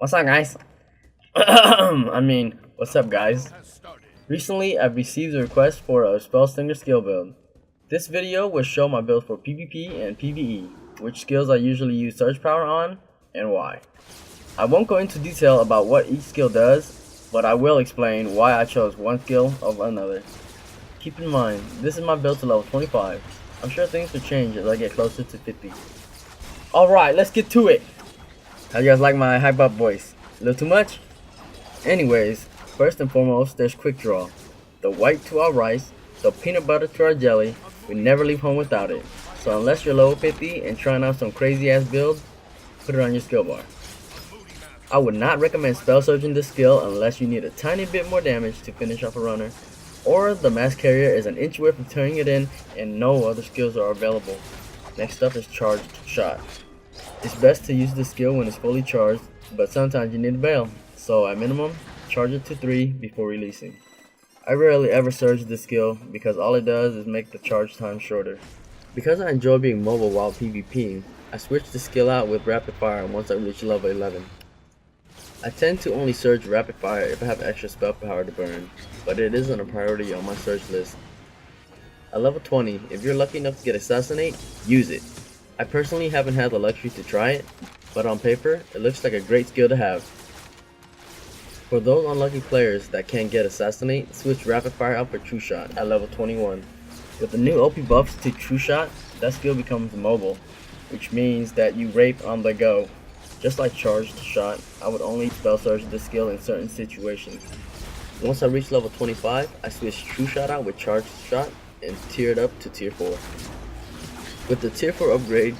What's up, guys? What's up, guys? Recently, I've received a request for a Spellslinger skill build. This video will show my build for PvP and PvE, which skills I usually use surge power on, and why. I won't go into detail about what each skill does, but I will explain why I chose one skill over another. Keep in mind, this is my build to level 25. I'm sure things will change as I get closer to 50. Alright, let's get to it! How you guys like my hype up voice? A little too much? Anyways, first and foremost, there's quick draw. The white to our rice, the peanut butter to our jelly. We never leave home without it. So unless you're level 50 and trying out some crazy ass build, put it on your skill bar. I would not recommend spell surging this skill unless you need a tiny bit more damage to finish off a runner, or the mass carrier is an inch away from turning it in and no other skills are available. Next up is charged shot. It's best to use the skill when it's fully charged, but sometimes you need to bail, so at minimum, charge it to 3 before releasing. I rarely ever surge this skill because all it does is make the charge time shorter. Because I enjoy being mobile while PvPing, I switch the skill out with rapid fire once I reach level 11. I tend to only surge rapid fire if I have extra spell power to burn, but it isn't a priority on my surge list. At level 20, if you're lucky enough to get Assassinate, use it. I personally haven't had the luxury to try it, but on paper, it looks like a great skill to have. For those unlucky players that can't get Assassinate, switch Rapid Fire out for True Shot at level 21. With the new OP buffs to True Shot, that skill becomes mobile, which means that you rape on the go. Just like Charged Shot, I would only spell surge this skill in certain situations. Once I reach level 25, I switch True Shot out with Charged Shot and tier it up to tier 4. With the tier 4 upgrade,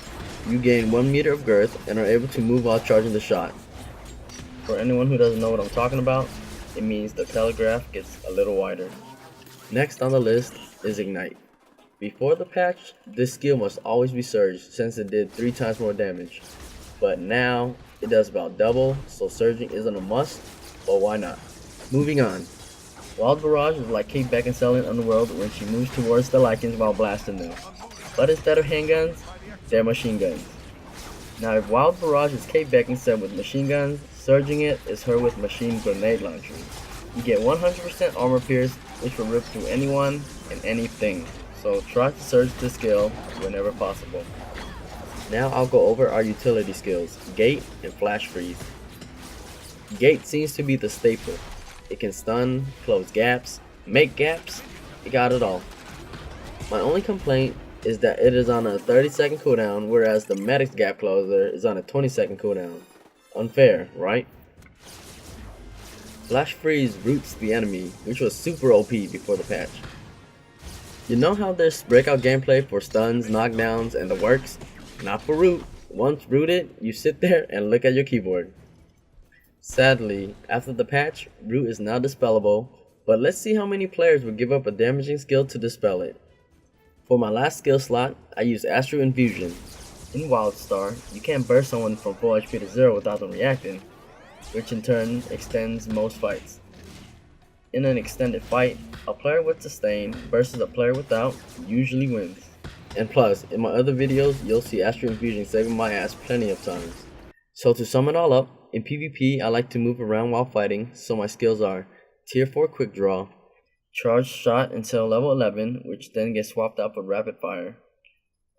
you gain 1 meter of girth and are able to move while charging the shot. For anyone who doesn't know what I'm talking about, it means the telegraph gets a little wider. Next on the list is Ignite. Before the patch, this skill must always be surged since it did 3 times more damage. But now, it does about double, so surging isn't a must, but why not? Moving on. Wild Barrage is like Kate Beckinsale in Underworld when she moves towards the Lycans while blasting them. But instead of handguns, they're machine guns. Now if Wild Barrage is Kate Beckinsale with machine guns, surging it is her with machine grenade launchers. You get 100% armor pierce, which will rip through anyone and anything. So try to surge this skill whenever possible. Now I'll go over our utility skills, Gate and Flash Freeze. Gate seems to be the staple. It can stun, close gaps, make gaps, it got it all. My only complaint is that it is on a 30-second cooldown, whereas the Medic's Gap Closer is on a 20-second cooldown. Unfair, right? Flash Freeze roots the enemy, which was super OP before the patch. You know how there's breakout gameplay for stuns, knockdowns, and the works? Not for root. Once rooted, you sit there and look at your keyboard. Sadly, after the patch, root is now dispellable, but let's see how many players would give up a damaging skill to dispel it. For my last skill slot, I use Astral Infusion. In Wildstar, you can't burst someone from full HP to 0 without them reacting, which in turn extends most fights. In an extended fight, a player with sustain versus a player without usually wins. And plus, in my other videos, you'll see Astral Infusion saving my ass plenty of times. So to sum it all up, in PvP I like to move around while fighting, so my skills are Tier 4 Quick Draw, Charged Shot until level 11, which then gets swapped out for Rapid Fire.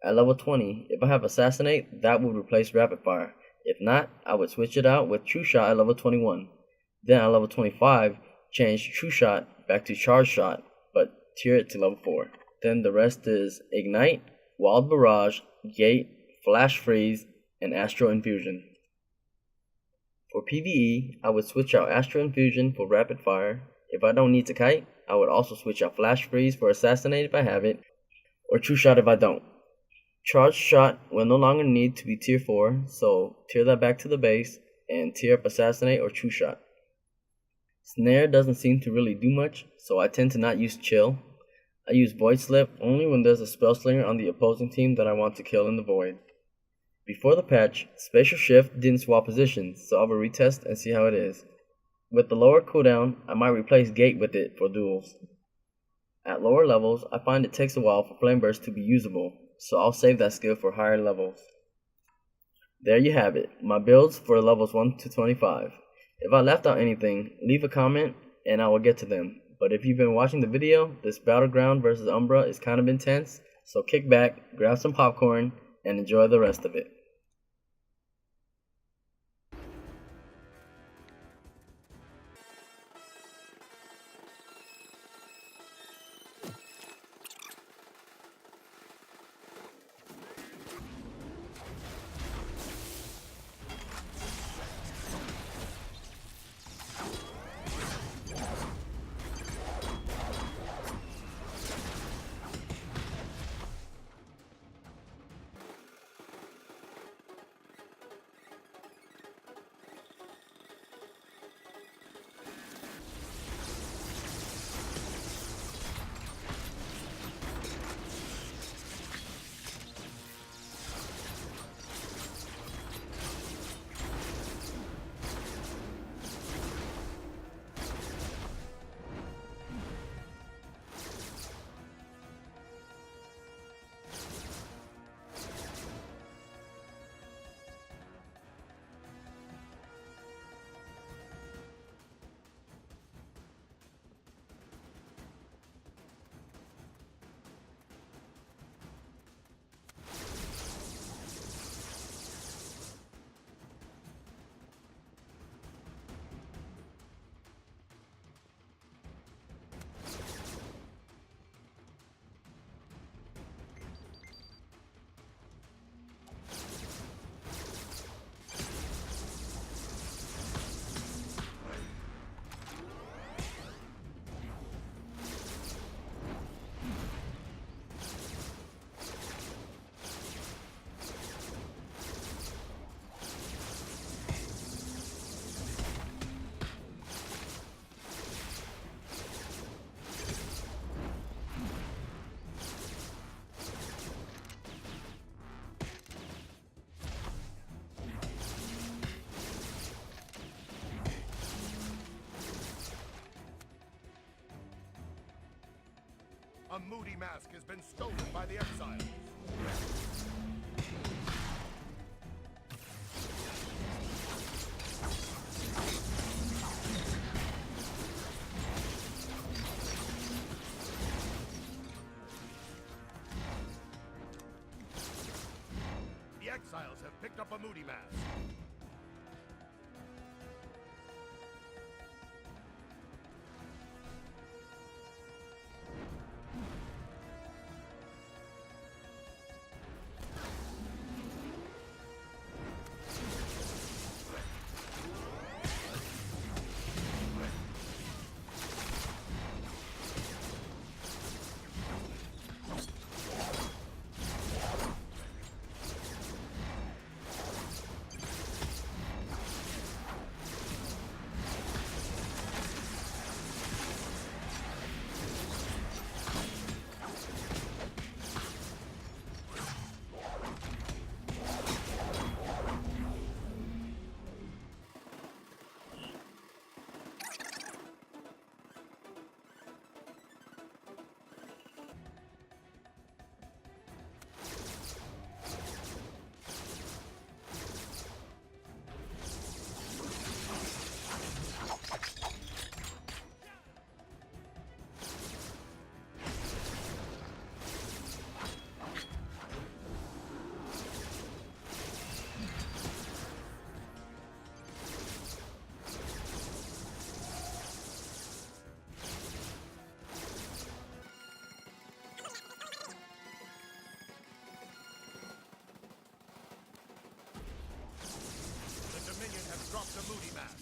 At level 20, if I have Assassinate, that would replace Rapid Fire. If not, I would switch it out with True Shot at level 21. Then at level 25, change True Shot back to Charged Shot, but tier it to level 4. Then the rest is Ignite, Wild Barrage, Gate, Flash Freeze, and Astral Infusion. For PvE, I would switch out Astral Infusion for Rapid Fire. If I don't need to kite, I would also switch out Flash Freeze for Assassinate if I have it, or True Shot if I don't. Charged Shot will no longer need to be tier 4, so tier that back to the base, and tier up Assassinate or True Shot. Snare doesn't seem to really do much, so I tend to not use Chill. I use Void Slip only when there's a Spellslinger on the opposing team that I want to kill in the Void. Before the patch, Spatial Shift didn't swap positions, so I will retest and see how it is. With the lower cooldown, I might replace Gate with it for duels. At lower levels, I find it takes a while for Flame Burst to be usable, so I'll save that skill for higher levels. There you have it, my builds for levels 1 to 25. If I left out anything, leave a comment and I will get to them. But if you've been watching the video, this Battleground versus Umbra is kind of intense, so kick back, grab some popcorn, and enjoy the rest of it. A moody mask has been stolen by the exiles. The exiles have picked up a moody mask. Drop the moody mask.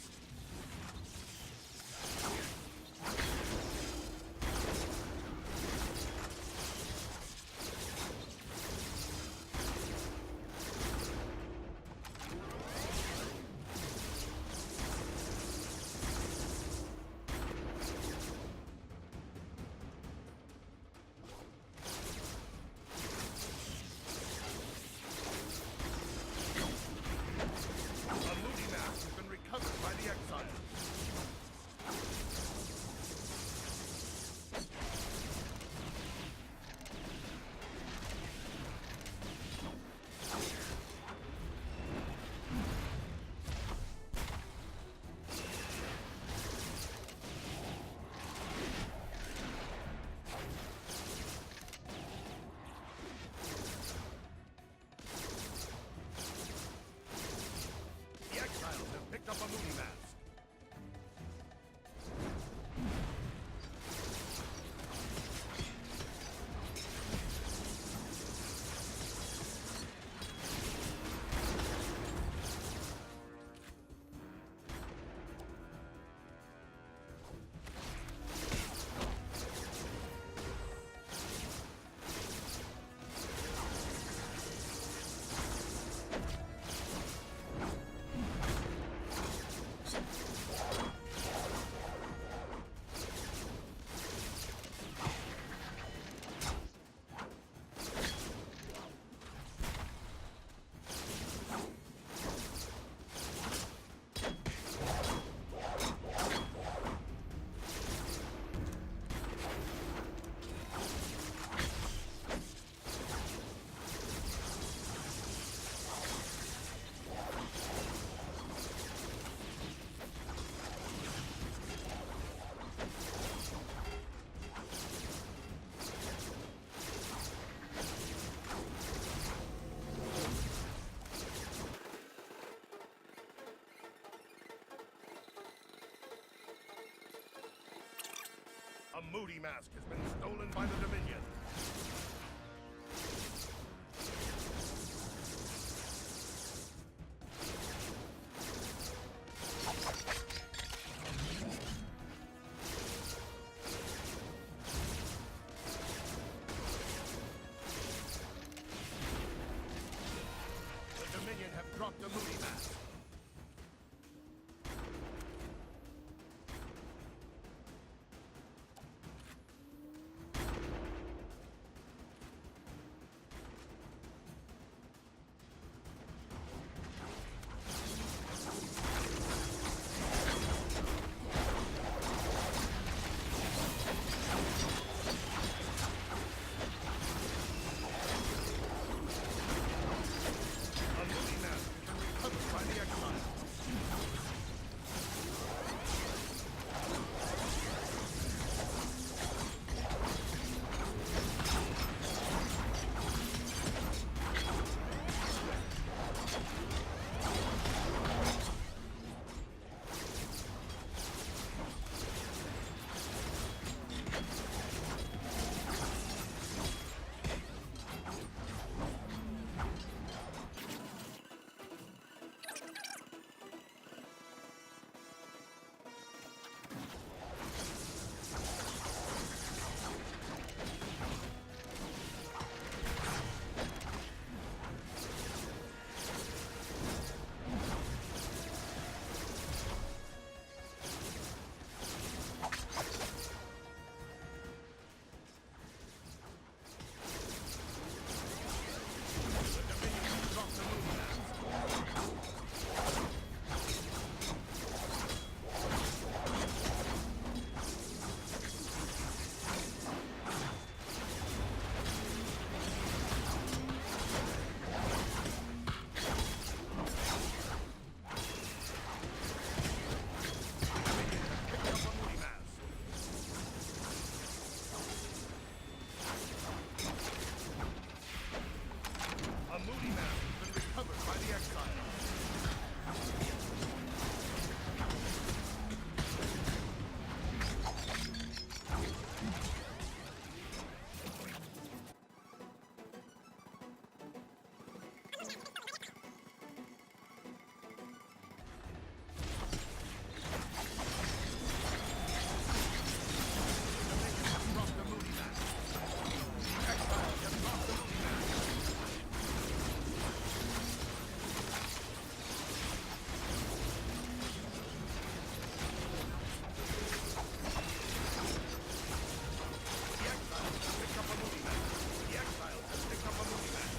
A moody mask has been recovered by the moody mask has been stolen by the Dominion. The Dominion have dropped a moody mask. A moody mask has been recovered by the Exiles. The Dominion have dropped a moody mask. Picked up a moody mask. A moody mask has been recovered by the Exiles. The Dominion have dropped a moody mask. The Exiles have dropped a moody mask. The Exiles have picked up a moody mask. The Exiles have picked up a moody mask.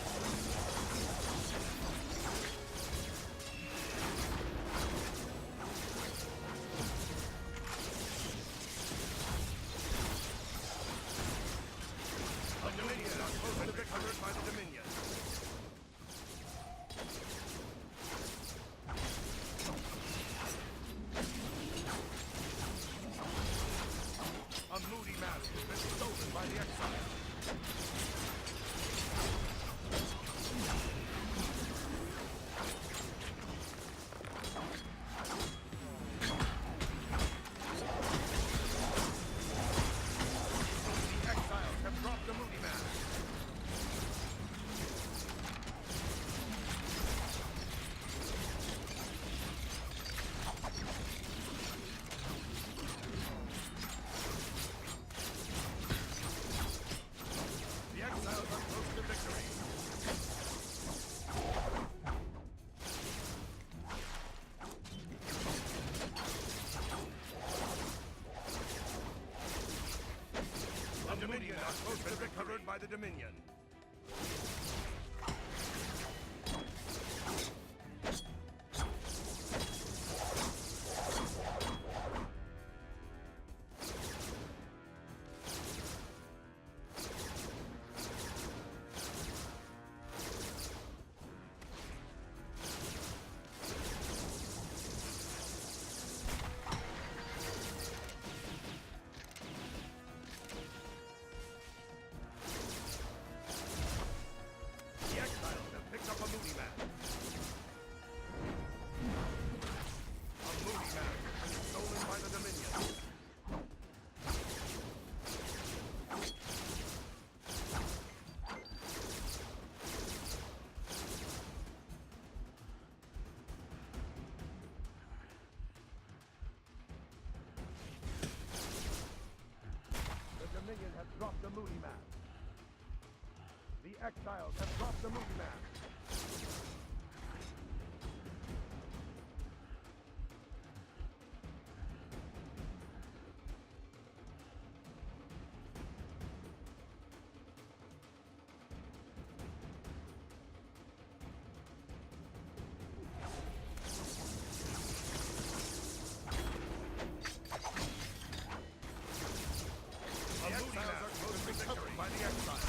The Dominion are close to recovered by the Dominion. A moody mask has been stolen by the Exiles. The Exiles have dropped a moody mask. The Exiles are close to victory. The Dominion are close to recovered by the Dominion. movie map. The exiles have dropped the movie map. The exiles are close to victory by the exiles.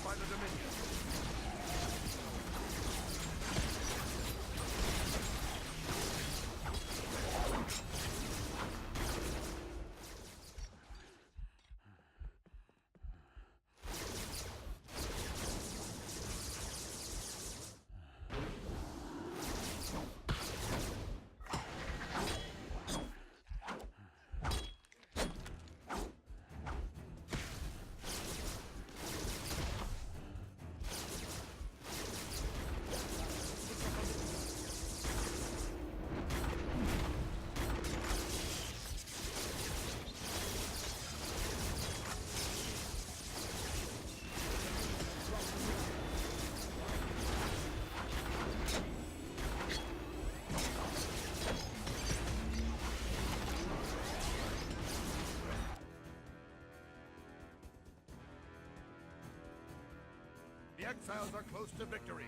By the Dominion. The exiles are close to victory.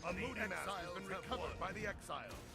A moody map has been recovered by the exiles.